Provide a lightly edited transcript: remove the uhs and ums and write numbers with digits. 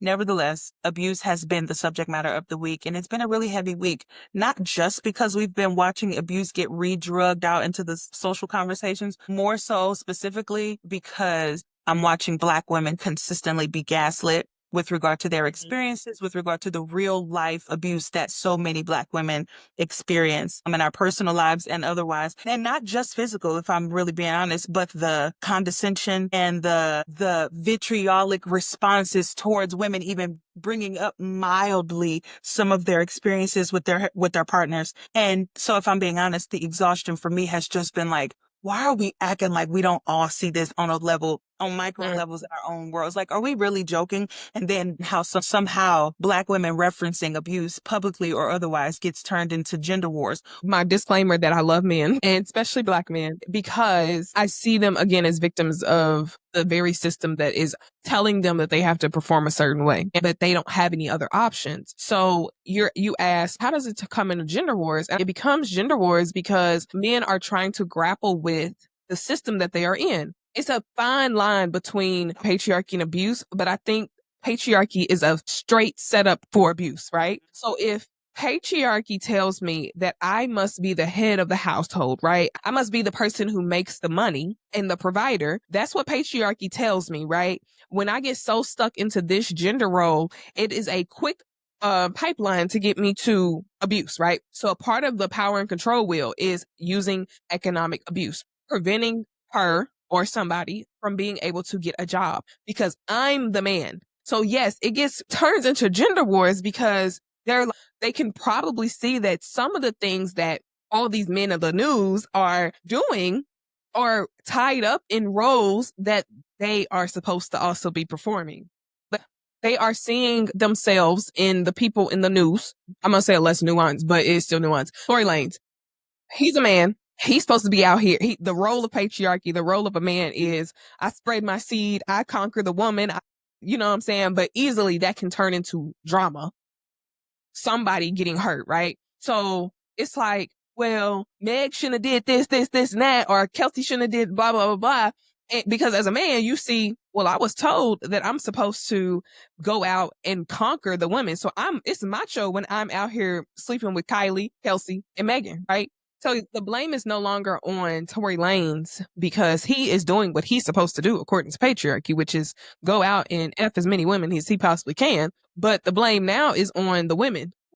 Nevertheless, abuse has been the subject matter of the week, and it's been a really heavy week, not just because we've been watching abuse get re-drugged out into the social conversations, more so specifically because I'm watching Black women consistently be gaslit with regard to their experiences, with regard to the real life abuse that so many Black women experience in our personal lives and otherwise. And not just physical, if I'm really being honest, but the condescension and the vitriolic responses towards women, even bringing up mildly some of their experiences with their partners. And so if I'm being honest, the exhaustion for me has just been like, why are we acting like we don't all see this on a level, on micro levels in our own worlds? Like, are we really joking? And then how somehow Black women referencing abuse publicly or otherwise gets turned into gender wars. My disclaimer that I love men, and especially Black men, because I see them again as victims of the very system that is telling them that they have to perform a certain way and that they don't have any other options. So you ask, how does it come into gender wars? And it becomes gender wars because men are trying to grapple with the system that they are in. It's a fine line between patriarchy and abuse, but I think patriarchy is a straight setup for abuse, right? So if patriarchy tells me that I must be the head of the household, right? I must be the person who makes the money and the provider. That's what patriarchy tells me, right? When I get so stuck into this gender role, it is a quick pipeline to get me to abuse, right? So a part of the power and control wheel is using economic abuse, preventing her or somebody from being able to get a job because I'm the man. So yes, turns into gender wars because they can probably see that some of the things that all these men of the news are doing are tied up in roles that they are supposed to also be performing. But they are seeing themselves in the people in the news. I'm going to say it less nuanced, but it's still nuanced. Tory Lanez, he's a man. He's supposed to be out here. The role of patriarchy, the role of a man is I spread my seed, I conquer the woman. You know what I'm saying? But easily that can turn into drama. Somebody getting hurt, right? So it's like, well, Meg shouldn't have did this, and that, or Kelsey shouldn't have did blah, blah, blah, blah. And because as a man, you see, well, I was told that I'm supposed to go out and conquer the women. So it's macho when I'm out here sleeping with Kylie, Kelsey, and Megan, right? So the blame is no longer on Tory Lanez because he is doing what he's supposed to do according to patriarchy, which is go out and F as many women as he possibly can. But the blame now is on the women